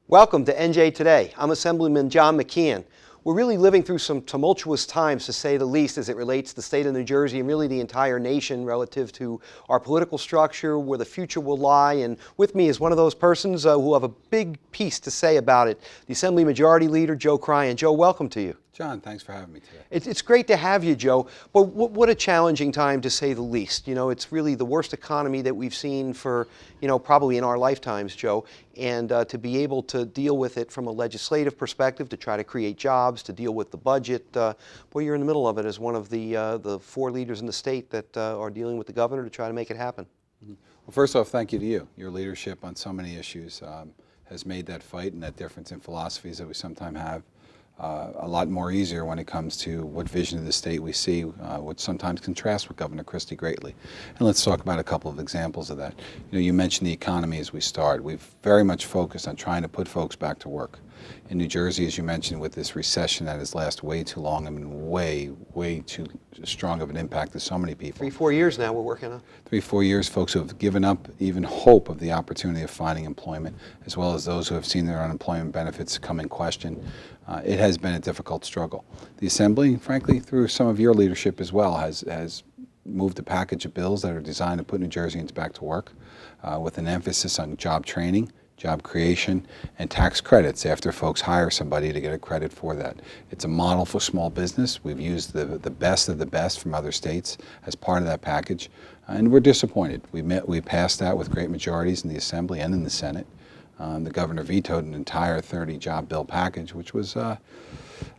Welcome to NJ Today. I'm Assemblyman John McKeon. We're really living through some tumultuous times, to say the least, as it relates to the state of New Jersey and really the entire nation relative to our political structure, where the future will lie. And with me is one of those persons who have a big piece to say about it, the Assembly Majority Leader, Joe Cryan. Joe, welcome to you. John, thanks for having me today. It's great to have you, Joe, but what a challenging time, to say the least. You know, it's really the worst economy that we've seen for, probably in our lifetimes, Joe, and to be able to deal with it from a legislative perspective, to try to create jobs, to deal with the budget. Boy, you're in the middle of it as one of the four leaders in the state that are dealing with the governor to try to make it happen. Well, first off, thank you to you. Your leadership on so many issues has made that fight and that difference in philosophies that we sometimes have a lot more easier when it comes to what vision of the state we see, which sometimes contrasts with Governor Christie greatly. And let's talk about a couple of examples of that. You mentioned the economy as we start. We've very much focused on trying to put folks back to work. In New Jersey, as you mentioned, with this recession that has lasted way too long and been way too strong of an impact to so many people. 3-4 years now we're working on. 3-4 years, folks who have given up even hope of the opportunity of finding employment, as well as those who have seen their unemployment benefits come in question. It has been a difficult struggle. The Assembly, frankly, through some of your leadership as well, has moved a package of bills that are designed to put New Jerseyans back to work with an emphasis on job training, job creation, and tax credits after folks hire somebody to get a credit for that. It's a model for small business. We've used the best of the best from other states as part of that package, and we're disappointed. We passed that with great majorities in the Assembly and in the Senate. The governor vetoed an entire 30 job bill package, which was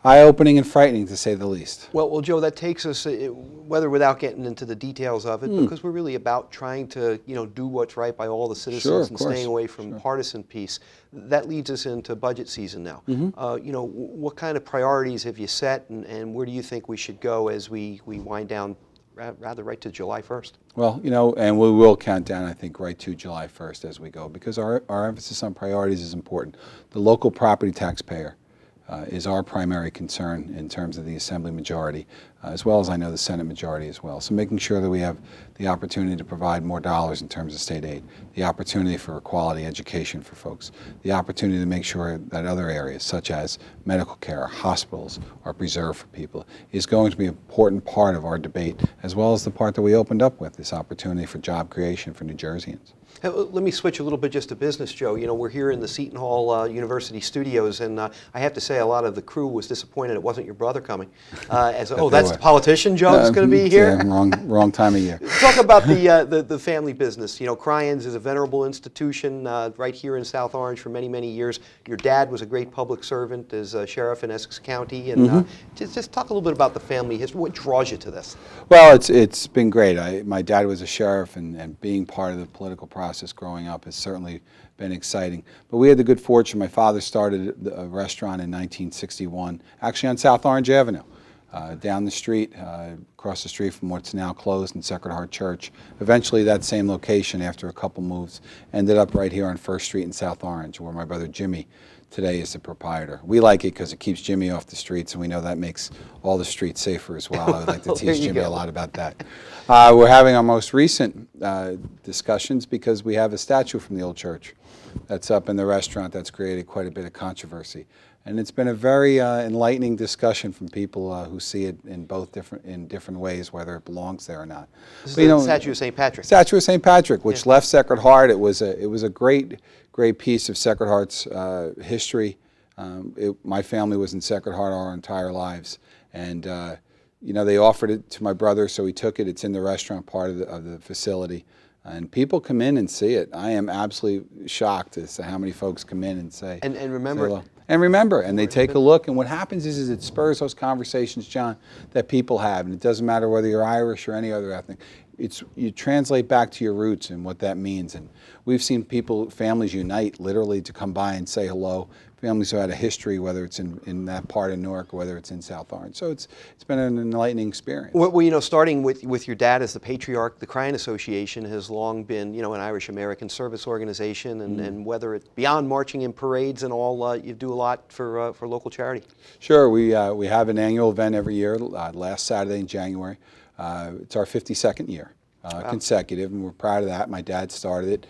eye-opening and frightening, to say the least. Well, Joe, that takes us, whether without getting into the details of it, because we're really about trying to, do what's right by all the citizens and staying away from partisan peace. That leads us into budget season now. What kind of priorities have you set, and where do you think we should go as we wind down, rather right to July 1st? Well, and we will count down, I think, right to July 1st as we go, because our emphasis on priorities is important. The local property taxpayer is our primary concern in terms of the Assembly majority, as well as I know the Senate majority as well. So making sure that we have the opportunity to provide more dollars in terms of state aid, the opportunity for quality education for folks, the opportunity to make sure that other areas such as medical care, hospitals are preserved for people is going to be an important part of our debate, as well as the part that we opened up with, this opportunity for job creation for New Jerseyans. Let me switch a little bit just to business, Joe. We're here in the Seton Hall University studios, and I have to say a lot of the crew was disappointed it wasn't your brother coming. That's the politician, Joe, that's going to be here? Yeah, wrong time of year. Talk about the family business. Cryan's is a venerable institution right here in South Orange for many, many years. Your dad was a great public servant as a sheriff in Essex County. And just talk a little bit about the family history. What draws you to this? Well, it's been great. My dad was a sheriff, and being part of the political process growing up has certainly been exciting. But we had the good fortune. My father started a restaurant in 1961, actually on South Orange Avenue, down the street, across the street from what's now closed in Sacred Heart Church. Eventually, that same location, after a couple moves, ended up right here on First Street in South Orange, where my brother Jimmy today is the proprietor. We like it because it keeps Jimmy off the streets, and we know that makes all the streets safer as well. I would like to tease Jimmy a lot about that. We're having our most recent discussions because we have a statue from the old church that's up in the restaurant that's created quite a bit of controversy. And it's been a very enlightening discussion from people who see it in different ways, whether it belongs there or not. This is the statue of St. Patrick. Statue of St. Patrick, which left Sacred Heart. It was a great piece of Sacred Heart's history. My family was in Sacred Heart our entire lives, and they offered it to my brother, so he took it. It's in the restaurant part of the facility. And people come in and see it. I am absolutely shocked as to how many folks come in and say. And remember. And they take a look. And what happens is it spurs those conversations, John, that people have. And it doesn't matter whether you're Irish or any other ethnic. You translate back to your roots and what that means. And we've seen families unite literally to come by and say hello. Families who had a history, whether it's in that part of Newark or whether it's in South Orange. So it's been an enlightening experience. Well, starting with your dad as the patriarch, the Cryan Association has long been, an Irish-American service organization, and whether it's beyond marching in parades and all, you do a lot for local charity. Sure, we have an annual event every year, last Saturday in January. It's our 52nd year consecutive, and we're proud of that. My dad started it.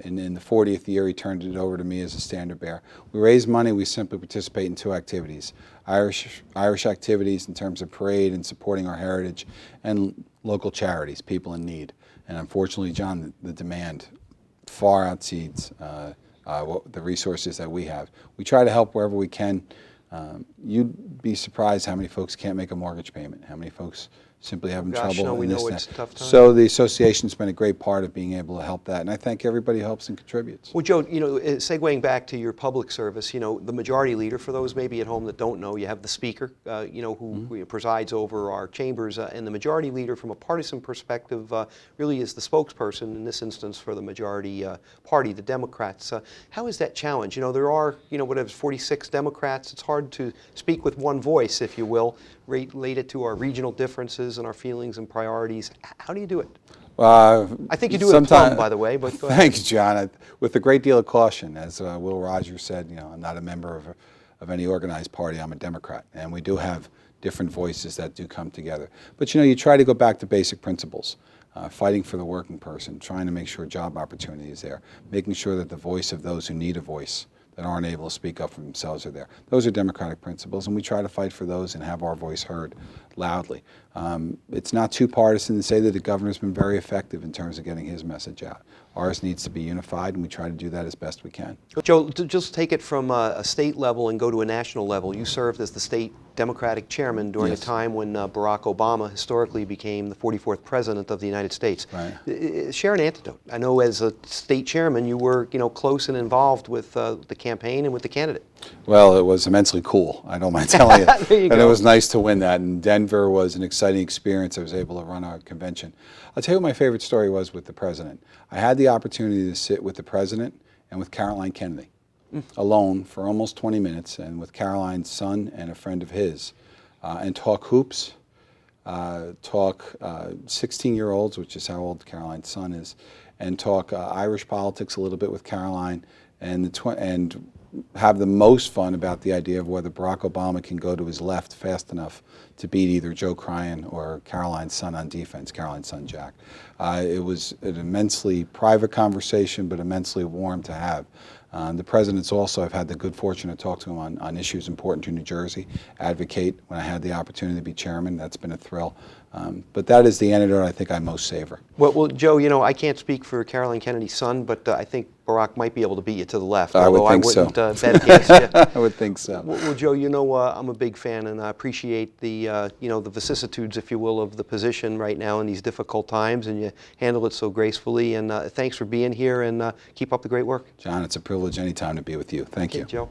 And in the 40th year, he turned it over to me as a standard bearer. We raise money. We simply participate in two activities: Irish activities in terms of parade and supporting our heritage, and local charities, people in need. And unfortunately, John, the demand far exceeds the resources that we have. We try to help wherever we can. You'd be surprised how many folks can't make a mortgage payment, how many folks simply having trouble. No, we in this know time. it's a tough time. So the association's been a great part of being able to help that, and I thank everybody who helps and contributes. Well, Joe, segueing back to your public service, the majority leader, for those maybe at home that don't know, you have the speaker, who presides over our chambers, and the majority leader from a partisan perspective really is the spokesperson, in this instance, for the majority party, the Democrats. How is that challenge? There are, whatever, 46 Democrats. It's hard to speak with one voice, if you will, related to our regional differences and our feelings and priorities. How do you do it? I think you do it plumb, by the way. But go ahead. Thanks, John. With a great deal of caution, as Will Rogers said. I'm not a member of any organized party. I'm a Democrat, and we do have different voices that do come together. But you try to go back to basic principles. Fighting for the working person, trying to make sure job opportunity is there, making sure that the voice of those who need a voice, that aren't able to speak up for themselves, are there. Those are democratic principles, and we try to fight for those and have our voice heard loudly. It's not too partisan to say that the governor's been very effective in terms of getting his message out. Ours needs to be unified, and we try to do that as best we can. Joe, to just take it from a state level and go to a national level, you served as the state Democratic chairman during a time when Barack Obama historically became the 44th president of the United States. Right. Share an anecdote. I know as a state chairman you were close and involved with the campaign and with the candidate. Well, it was immensely cool, I don't mind telling you. There you And go. it was nice to win that. And Denver was an exciting experience. I was able to run our convention. I'll tell you what my favorite story was with the president. I had the opportunity to sit with the president and with Caroline Kennedy alone for almost 20 minutes, and with Caroline's son and a friend of his, and talk hoops, talk 16-year-olds, which is how old Caroline's son is, and talk Irish politics a little bit with Caroline, and have the most fun about the idea of whether Barack Obama can go to his left fast enough to beat either Joe Cryan or Caroline's son on defense, Caroline's son Jack. It was an immensely private conversation, but immensely warm to have. The presidents also, I've had the good fortune to talk to him on issues important to New Jersey, advocate when I had the opportunity to be chairman. That's been a thrill. But that is the anecdote I think I most savor. Well, Joe, I can't speak for Caroline Kennedy's son, but I think Barack might be able to beat you to the left. I would although think so. I wouldn't bet against you. I would think so. Well, Joe, I'm a big fan, and I appreciate the the vicissitudes, if you will, of the position right now in these difficult times, and you handle it so gracefully. And thanks for being here, and keep up the great work. John, it's a privilege anytime to be with you. Thank you. Joe.